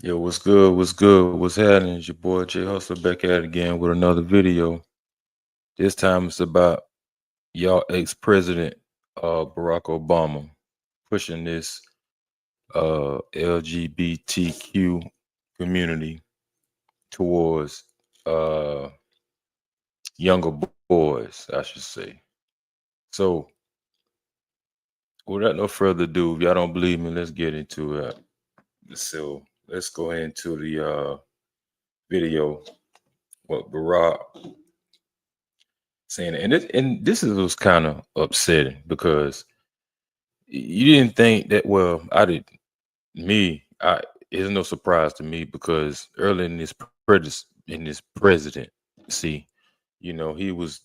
Yo, what's good? What's good? What's happening? It's your boy Jay Hustler back at it again with another video. This time it's about y'all ex-president Barack Obama pushing this LGBTQ community towards uh younger boys, I should say. So without no further ado, if y'all don't believe me, let's get into it. So let's go into the video what Barack saying, and this is was kind of upsetting because you didn't think that. Well, I did. Me, I it's no surprise to me because early in this president, see, he was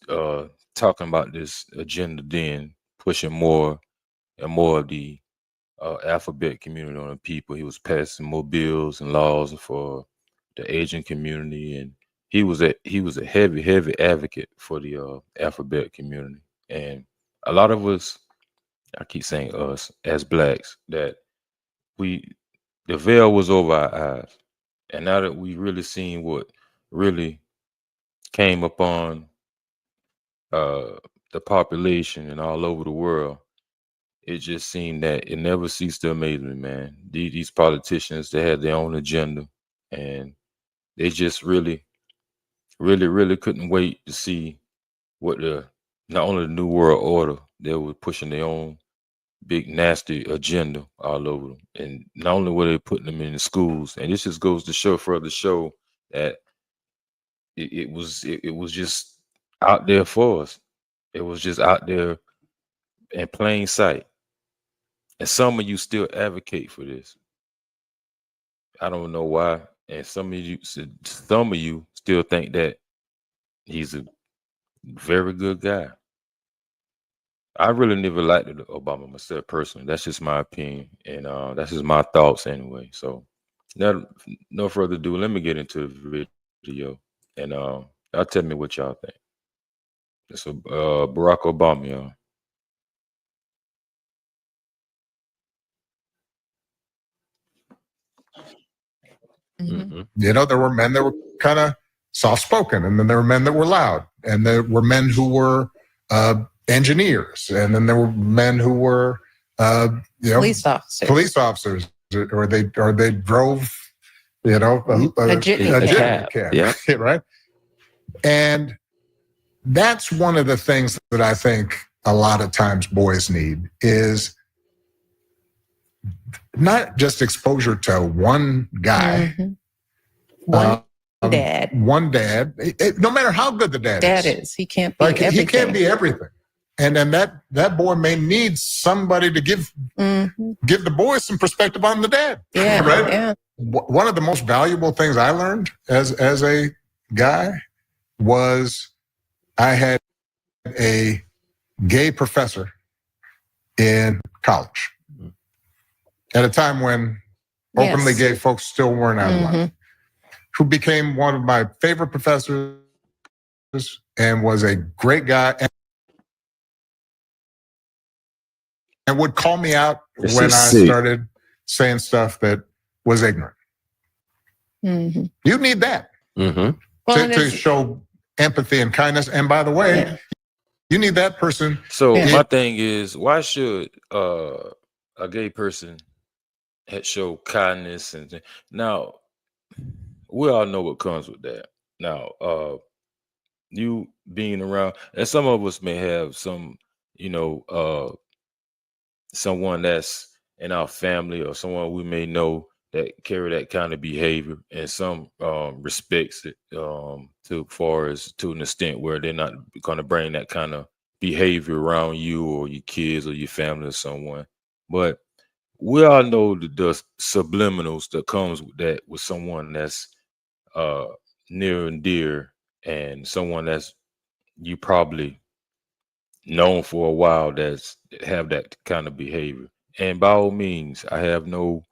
talking about this agenda, then pushing more and more of the alphabet community on the people. He was passing more bills and laws for the Asian community, and he was a heavy advocate for the alphabet community. And a lot of us, I keep saying us as blacks, that we the veil was over our eyes, and now that we really seen what really came upon uh, the population and all over the world, it just seemed that it never ceased to amaze me, man. These politicians, they had their own agenda, and they just really couldn't wait to see what the not only the new world order, they were pushing their own big nasty agenda all over them, and not only were they putting them in the schools, and this just goes to show further show that it was just out there for us. It was just out there in plain sight, and some of you still advocate for this. I don't know why. And some of you still think that he's a very good guy. I really never liked Obama myself personally. That's just my opinion, and that's just my thoughts anyway. So, no, no further ado. Let me get into the video, and y'all tell me what y'all think. So, Barack Obama, y'all. There were men that were kind of soft spoken, and then there were men that were loud, and there were men who were engineers, and then there were men who were police officers, or they drove a cab. Yeah. Right. And that's one of the things that I think a lot of times boys need is not just exposure to one guy, one dad. No matter how good the dad is, he can't be everything. He can't be everything. And then that boy may need somebody to give the boy some perspective on the dad. Yeah, right. Yeah. One of the most valuable things I learned as a guy was I had a gay professor in college at a time when openly gay folks still weren't out of line, who became one of my favorite professors and was a great guy and would call me out when I started saying stuff that was ignorant. You need that to show empathy and kindness. And by the way, you need that person. So my thing is, why should a gay person show kindness? And now we all know what comes with that. Now, you being around, and some of us may have some, someone that's in our family or someone we may know that carry that kind of behavior, and some respects it to far as to an extent where they're not going to bring that kind of behavior around you or your kids or your family or someone. But we all know the subliminals that comes with that, with someone that's near and dear, and someone that's you probably known for a while that's have that kind of behavior. And by all means, I have no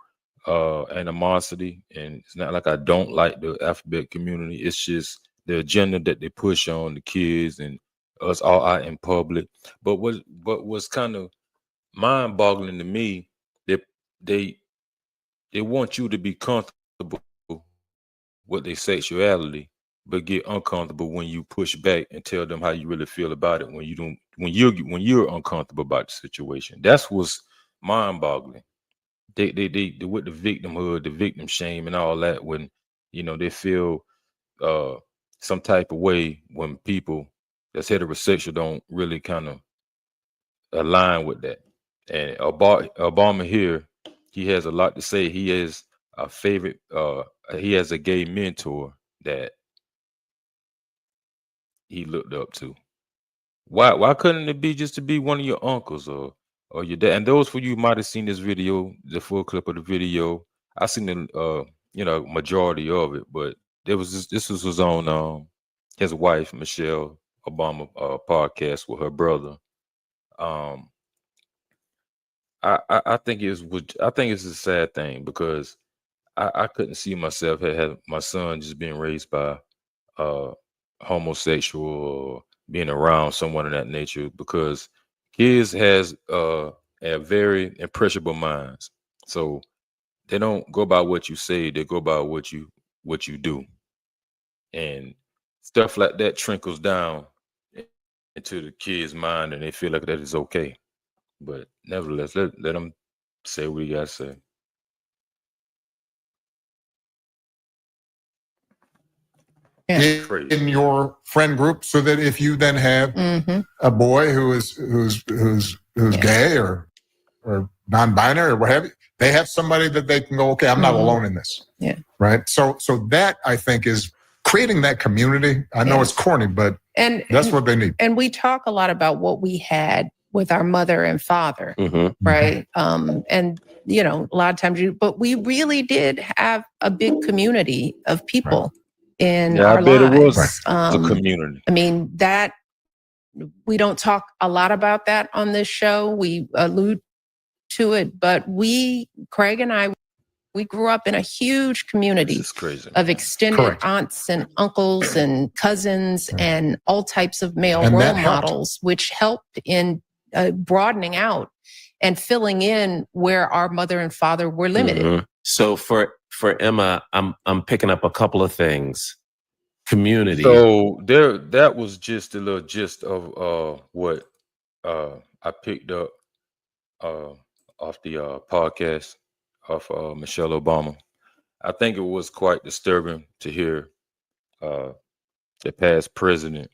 animosity, and it's not like I don't like the alphabet community. It's just the agenda that they push on the kids and us all out in public. But what's kind of mind boggling to me, they they want you to be comfortable with their sexuality, but get uncomfortable when you push back and tell them how you really feel about it when you don't, when you're uncomfortable about the situation. That's what's mind-boggling. They with the victimhood, the victim shame, and all that. When they feel some type of way when people that's heterosexual don't really kind of align with that. And Obama here, he has a lot to say. He has a favorite. He has a gay mentor that he looked up to. Why couldn't it be just to be one of your uncles or your dad? And those for you might have seen this video, the full clip of the video. I seen the majority of it, but this was on his wife Michelle Obama podcast with her brother. I think it's a sad thing because I couldn't see myself had my son just being raised by homosexual or being around someone of that nature, because kids has a very impressionable minds. So they don't go by what you say, they go by what you do. And stuff like that trickles down into the kid's mind and they feel like that is okay. But nevertheless, let them say what he got to say. In your friend group, so that if you then have a boy who's gay or non-binary or what have you, they have somebody that they can go, okay, I'm not alone in this. Yeah. Right. So that I think is creating that community. I know it's corny, but that's what they need. And we talk a lot about what we had with our mother and father, right? And a lot of times but we really did have a big community of people. In our lives. It was a community. I mean, that we don't talk a lot about that on this show. We allude to it, but Craig and I, we grew up in a huge community of extended aunts and uncles and cousins and all types of male role models, which helped in broadening out and filling in where our mother and father were limited. So for Emma, I'm picking up a couple of things. Community. So that was just a little gist of what I picked up off the podcast of Michelle Obama. I think it was quite disturbing to hear the past president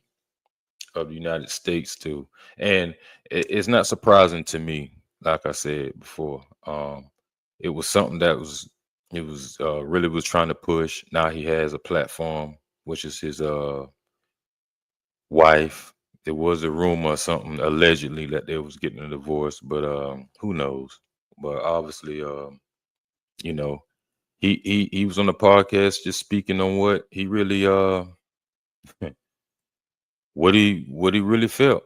of the United States too, and it's not surprising to me. Like I said before, it was something that really was trying to push. Now he has a platform, which is his wife. There was a rumor or something allegedly that they was getting a divorce, but who knows? But obviously, he was on the podcast just speaking on what he really what he really felt.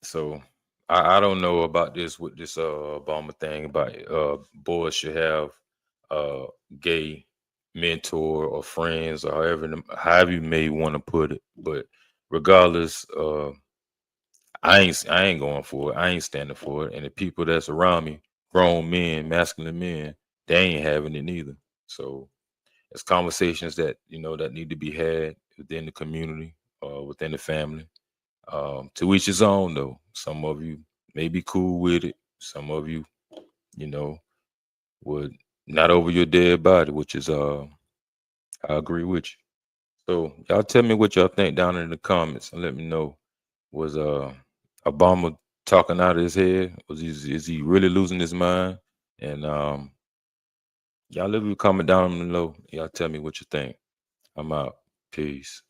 So I don't know about this with this Obama thing about boys should have gay mentor or friends or however you may want to put it. But regardless, I ain't going for it. I ain't standing for it. And the people that's around me, grown men, masculine men, they ain't having it neither. So it's conversations that that need to be had within the community or within the family. To each his own, though. Some of you may be cool with it. Some of you, would not over your dead body, which is I agree with you. So y'all tell me what y'all think down in the comments and let me know. Was Obama talking out of his head? Is he really losing his mind? And y'all leave a comment down below. Y'all tell me what you think. I'm out. Peace.